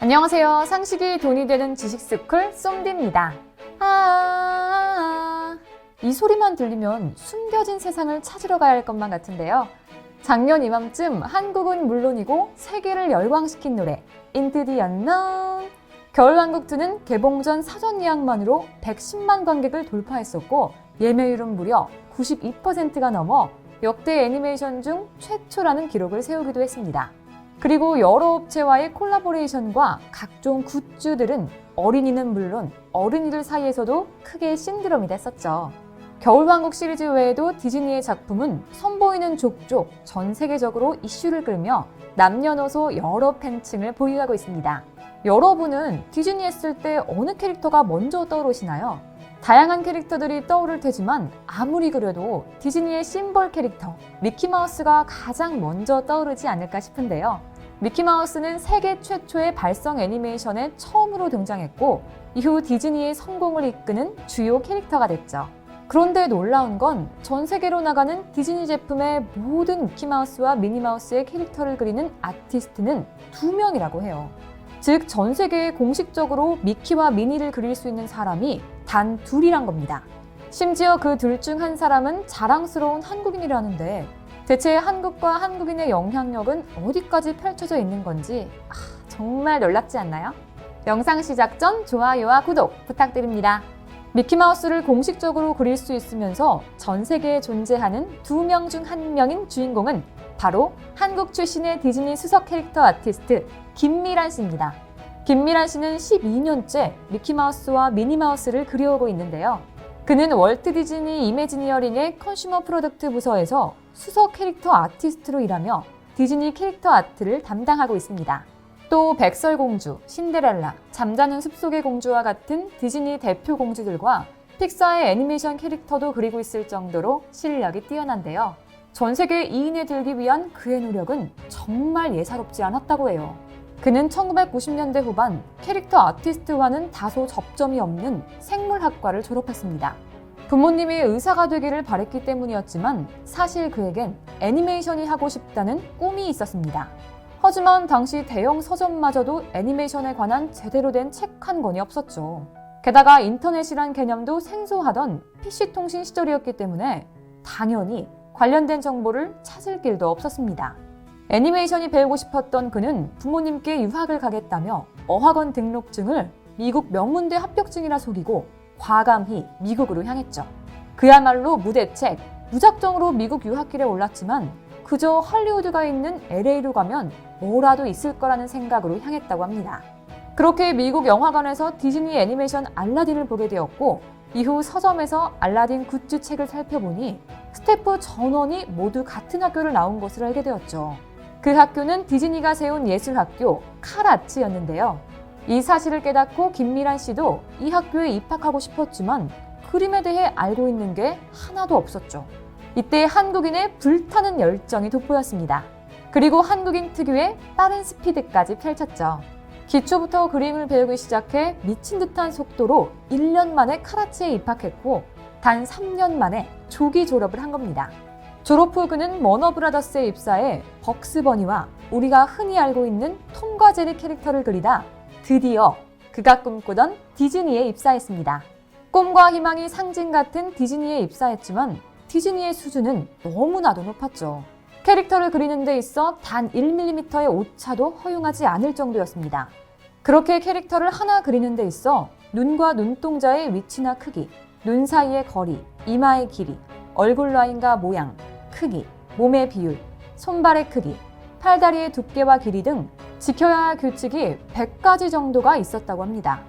안녕하세요. 상식이 돈이 되는 지식스쿨 쏨디입니다. 이 소리만 들리면 숨겨진 세상을 찾으러 가야 할 것만 같은데요. 작년 이맘쯤 한국은 물론이고 세계를 열광시킨 노래 Into the Unknown. 겨울왕국2는 개봉 전 사전 예약만으로 110만 관객을 돌파했었고 예매율은 무려 92%가 넘어 역대 애니메이션 중 최초라는 기록을 세우기도 했습니다. 그리고 여러 업체와의 콜라보레이션과 각종 굿즈들은 어린이는 물론 어른이들 사이에서도 크게 신드롬이 됐었죠. 겨울왕국 시리즈 외에도 디즈니의 작품은 선보이는 족족 전 세계적으로 이슈를 끌며 남녀노소 여러 팬층을 보유하고 있습니다. 여러분은 디즈니 했을 때 어느 캐릭터가 먼저 떠오르시나요? 다양한 캐릭터들이 떠오를 테지만 아무리 그래도 디즈니의 심벌 캐릭터 미키마우스가 가장 먼저 떠오르지 않을까 싶은데요. 미키마우스는 세계 최초의 발성 애니메이션에 처음으로 등장했고 이후 디즈니의 성공을 이끄는 주요 캐릭터가 됐죠. 그런데 놀라운 건 전 세계로 나가는 디즈니 제품의 모든 미키마우스와 미니마우스의 캐릭터를 그리는 아티스트는 2명이라고 해요. 즉 전 세계에 공식적으로 미키와 미니를 그릴 수 있는 사람이 단 2이란 겁니다. 심지어 그 둘 중 한 사람은 자랑스러운 한국인이라는데 대체 한국과 한국인의 영향력은 어디까지 펼쳐져 있는 건지 정말 놀랍지 않나요? 영상 시작 전 좋아요와 구독 부탁드립니다. 미키마우스를 공식적으로 그릴 수 있으면서 전 세계에 존재하는 2명 중 1명인 주인공은 바로 한국 출신의 디즈니 수석 캐릭터 아티스트 김미란 씨입니다. 김미란 씨는 12년째 미키마우스와 미니마우스를 그려오고 있는데요. 그는 월트 디즈니 이매지니어링의 컨슈머 프로덕트 부서에서 수석 캐릭터 아티스트로 일하며 디즈니 캐릭터 아트를 담당하고 있습니다. 또 백설공주, 신데렐라, 잠자는 숲속의 공주와 같은 디즈니 대표 공주들과 픽사의 애니메이션 캐릭터도 그리고 있을 정도로 실력이 뛰어난데요. 전 세계 2인에 들기 위한 그의 노력은 정말 예사롭지 않았다고 해요. 그는 1990년대 후반 캐릭터 아티스트와는 다소 접점이 없는 생물학과를 졸업했습니다. 부모님이 의사가 되기를 바랬기 때문이었지만 사실 그에겐 애니메이션이 하고 싶다는 꿈이 있었습니다. 하지만 당시 대형 서점마저도 애니메이션에 관한 제대로 된 책 한 권이 없었죠. 게다가 인터넷이란 개념도 생소하던 PC통신 시절이었기 때문에 당연히 관련된 정보를 찾을 길도 없었습니다. 애니메이션이 배우고 싶었던 그는 부모님께 유학을 가겠다며 어학원 등록증을 미국 명문대 합격증이라 속이고 과감히 미국으로 향했죠. 그야말로 무대책, 무작정으로 미국 유학길에 올랐지만 그저 할리우드가 있는 LA로 가면 뭐라도 있을 거라는 생각으로 향했다고 합니다. 그렇게 미국 영화관에서 디즈니 애니메이션 알라딘을 보게 되었고 이후 서점에서 알라딘 굿즈 책을 살펴보니 스태프 전원이 모두 같은 학교를 나온 것을 알게 되었죠. 그 학교는 디즈니가 세운 예술학교 칼아츠였는데요. 이 사실을 깨닫고 김미란 씨도 이 학교에 입학하고 싶었지만 그림에 대해 알고 있는 게 하나도 없었죠. 이때 한국인의 불타는 열정이 돋보였습니다. 그리고 한국인 특유의 빠른 스피드까지 펼쳤죠. 기초부터 그림을 배우기 시작해 미친 듯한 속도로 1년 만에 칼아츠에 입학했고 단 3년 만에 조기 졸업을 한 겁니다. 졸업 후 그는 워너브라더스에 입사해 벅스버니와 우리가 흔히 알고 있는 톰과 제리 캐릭터를 그리다 드디어 그가 꿈꾸던 디즈니에 입사했습니다. 꿈과 희망이 상징 같은 디즈니에 입사했지만 디즈니의 수준은 너무나도 높았죠. 캐릭터를 그리는 데 있어 단 1mm의 오차도 허용하지 않을 정도였습니다. 그렇게 캐릭터를 하나 그리는 데 있어 눈과 눈동자의 위치나 크기, 눈 사이의 거리, 이마의 길이, 얼굴 라인과 모양, 크기, 몸의 비율, 손발의 크기, 팔다리의 두께와 길이 등 지켜야 할 규칙이 100가지 정도가 있었다고 합니다.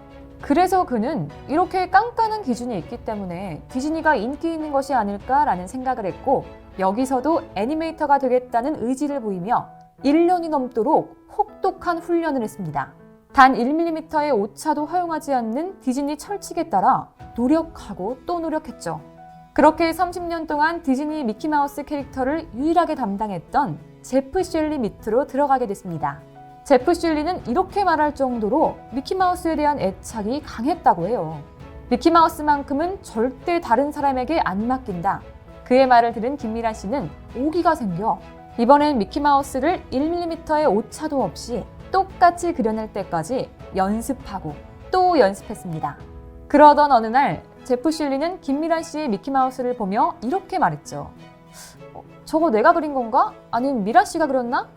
그래서 그는 이렇게 깐깐한 기준이 있기 때문에 디즈니가 인기 있는 것이 아닐까라는 생각을 했고 여기서도 애니메이터가 되겠다는 의지를 보이며 1년이 넘도록 혹독한 훈련을 했습니다. 단 1mm의 오차도 허용하지 않는 디즈니 철칙에 따라 노력하고 또 노력했죠. 그렇게 30년 동안 디즈니 미키마우스 캐릭터를 유일하게 담당했던 제프 슐리 밑으로 들어가게 됐습니다. 제프 슐리는 이렇게 말할 정도로 미키마우스에 대한 애착이 강했다고 해요. 미키마우스만큼은 절대 다른 사람에게 안 맡긴다. 그의 말을 들은 김미란 씨는 오기가 생겨 이번엔 미키마우스를 1mm의 오차도 없이 똑같이 그려낼 때까지 연습하고 또 연습했습니다. 그러던 어느 날 제프 실리는 김미란 씨의 미키마우스를 보며 이렇게 말했죠. 저거 내가 그린 건가? 아님 미란 씨가 그렸나?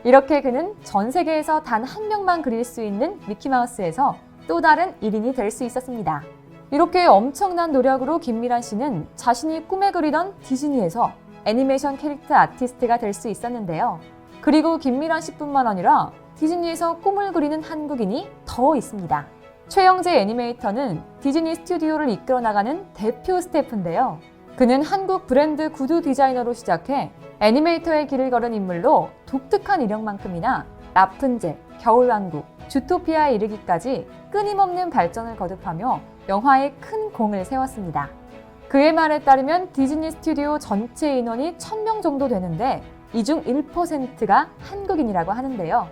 이렇게 그는 전 세계에서 단 한 명만 그릴 수 있는 미키마우스에서 또 다른 1인이 될 수 있었습니다. 이렇게 엄청난 노력으로 김미란 씨는 자신이 꿈에 그리던 디즈니에서 애니메이션 캐릭터 아티스트가 될 수 있었는데요. 그리고 김미란 씨뿐만 아니라 디즈니에서 꿈을 그리는 한국인이 더 있습니다. 최영재 애니메이터는 디즈니 스튜디오를 이끌어 나가는 대표 스태프인데요. 그는 한국 브랜드 구두 디자이너로 시작해 애니메이터의 길을 걸은 인물로 독특한 이력만큼이나 라푼젤, 겨울왕국, 주토피아에 이르기까지 끊임없는 발전을 거듭하며 영화에 큰 공을 세웠습니다. 그의 말에 따르면 디즈니 스튜디오 전체 인원이 1000명 정도 되는데 이 중 1%가 한국인이라고 하는데요.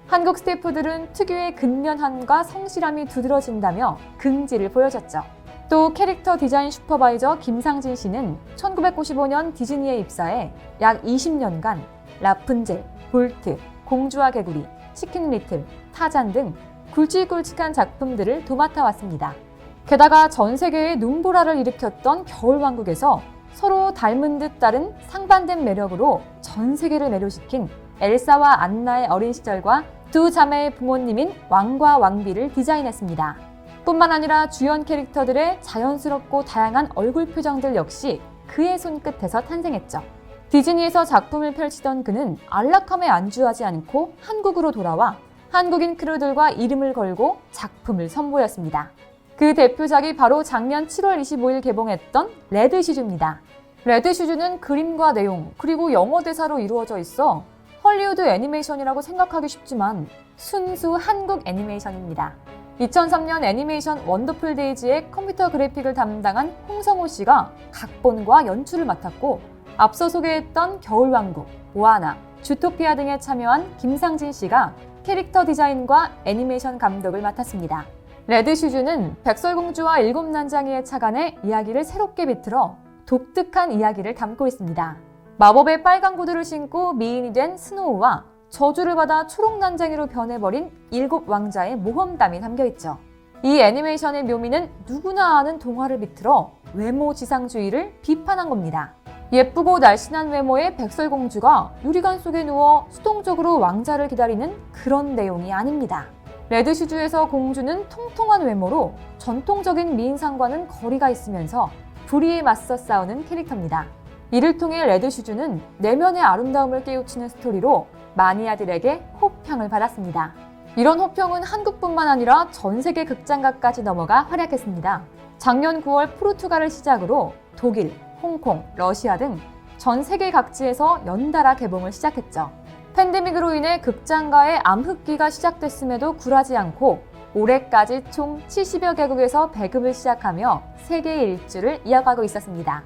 한국 스태프들은 특유의 근면함과 성실함이 두드러진다며 긍지를 보여줬죠. 또 캐릭터 디자인 슈퍼바이저 김상진 씨는 1995년 디즈니에 입사해 약 20년간 라푼젤, 볼트, 공주와 개구리, 치킨 리틀, 타잔 등 굵직굵직한 작품들을 도맡아왔습니다. 게다가 전 세계에 눈보라를 일으켰던 겨울왕국에서 서로 닮은 듯 다른 상반된 매력으로 전 세계를 매료시킨 엘사와 안나의 어린 시절과 두 자매의 부모님인 왕과 왕비를 디자인했습니다. 뿐만 아니라 주연 캐릭터들의 자연스럽고 다양한 얼굴 표정들 역시 그의 손끝에서 탄생했죠. 디즈니에서 작품을 펼치던 그는 안락함에 안주하지 않고 한국으로 돌아와 한국인 크루들과 이름을 걸고 작품을 선보였습니다. 그 대표작이 바로 작년 7월 25일 개봉했던 레드슈즈입니다. 레드슈즈는 그림과 내용, 그리고 영어 대사로 이루어져 있어 헐리우드 애니메이션이라고 생각하기 쉽지만 순수 한국 애니메이션입니다. 2003년 애니메이션 원더풀 데이즈의 컴퓨터 그래픽을 담당한 홍성호 씨가 각본과 연출을 맡았고 앞서 소개했던 겨울왕국, 모아나, 주토피아 등에 참여한 김상진 씨가 캐릭터 디자인과 애니메이션 감독을 맡았습니다. 레드슈즈는 백설공주와 일곱 난장이의 차관의 이야기를 새롭게 비틀어 독특한 이야기를 담고 있습니다. 마법의 빨간 구두를 신고 미인이 된 스노우와 저주를 받아 초록 난장이로 변해버린 일곱 왕자의 모험담이 담겨있죠. 이 애니메이션의 묘미는 누구나 아는 동화를 비틀어 외모 지상주의를 비판한 겁니다. 예쁘고 날씬한 외모의 백설공주가 유리관 속에 누워 수동적으로 왕자를 기다리는 그런 내용이 아닙니다. 레드슈즈에서 공주는 통통한 외모로 전통적인 미인상과는 거리가 있으면서 불의에 맞서 싸우는 캐릭터입니다. 이를 통해 레드슈즈는 내면의 아름다움을 깨우치는 스토리로 마니아들에게 호평을 받았습니다. 이런 호평은 한국뿐만 아니라 전 세계 극장가까지 넘어가 활약했습니다. 작년 9월 포르투갈을 시작으로 독일, 홍콩, 러시아 등 전 세계 각지에서 연달아 개봉을 시작했죠. 팬데믹으로 인해 극장가의 암흑기가 시작됐음에도 굴하지 않고 올해까지 총 70여 개국에서 배급을 시작하며 세계 일주를 이어가고 있었습니다.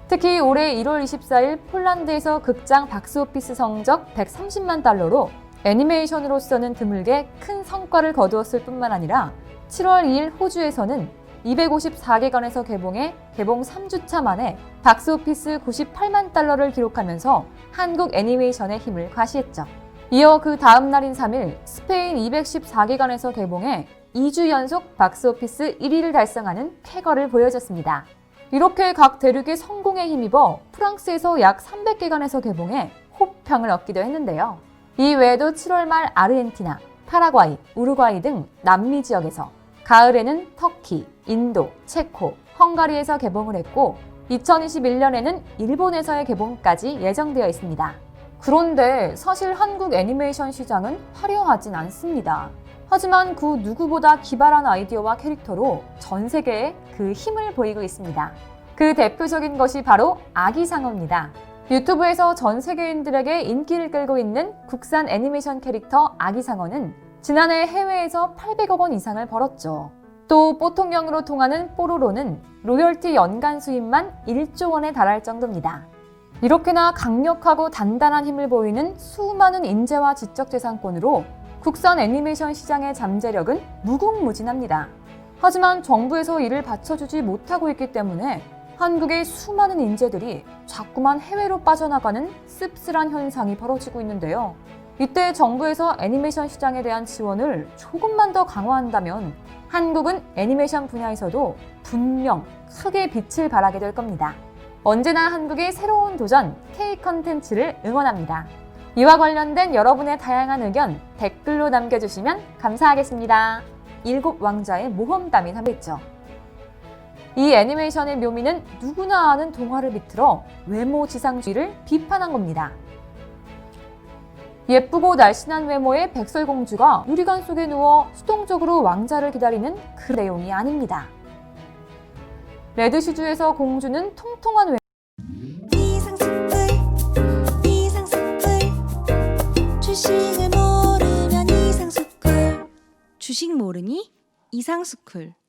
특히 올해 1월 24일 폴란드에서 극장 박스오피스 성적 130만 달러로 애니메이션으로서는 드물게 큰 성과를 거두었을 뿐만 아니라 7월 2일 호주에서는 254개관에서 개봉해 개봉 3주차 만에 박스오피스 98만 달러를 기록하면서 한국 애니메이션의 힘을 과시했죠. 이어 그 다음 날인 3일 스페인 214개관에서 개봉해 2주 연속 박스오피스 1위를 달성하는 쾌거를 보여줬습니다. 이렇게 각 대륙의 성공에 힘입어 프랑스에서 약 300개관에서 개봉해 호평을 얻기도 했는데요. 이 외에도 7월 말 아르헨티나, 파라과이, 우루과이 등 남미 지역에서, 가을에는 터키, 인도, 체코, 헝가리에서 개봉을 했고 2021년에는 일본에서의 개봉까지 예정되어 있습니다. 그런데 사실 한국 애니메이션 시장은 화려하진 않습니다. 하지만 그 누구보다 기발한 아이디어와 캐릭터로 전 세계에 그 힘을 보이고 있습니다. 그 대표적인 것이 바로 아기상어입니다. 유튜브에서 전 세계인들에게 인기를 끌고 있는 국산 애니메이션 캐릭터 아기상어는 지난해 해외에서 800억 원 이상을 벌었죠. 또 뽀통령으로 통하는 뽀로로는 로열티 연간 수입만 1조 원에 달할 정도입니다. 이렇게나 강력하고 단단한 힘을 보이는 수많은 인재와 지적재산권으로 국산 애니메이션 시장의 잠재력은 무궁무진합니다. 하지만 정부에서 이를 받쳐주지 못하고 있기 때문에 한국의 수많은 인재들이 자꾸만 해외로 빠져나가는 씁쓸한 현상이 벌어지고 있는데요. 이때 정부에서 애니메이션 시장에 대한 지원을 조금만 더 강화한다면 한국은 애니메이션 분야에서도 분명 크게 빛을 발하게 될 겁니다. 언제나 한국의 새로운 도전 K 컨텐츠를 응원합니다. 이와 관련된 여러분의 다양한 의견 댓글로 남겨주시면 감사하겠습니다. 일곱 왕자의 모험담이 담겨있죠. 이 애니메이션의 묘미는 누구나 아는 동화를 비틀어 외모 지상주의를 비판한 겁니다. 예쁘고 날씬한 외모의 백설공주가 유리관 속에 누워 수동적으로 왕자를 기다리는 그 내용이 아닙니다. 레드시주에서 공주는 통통한 외모 주식을 모르면 이상스쿨. 주식 모르니 이상스쿨.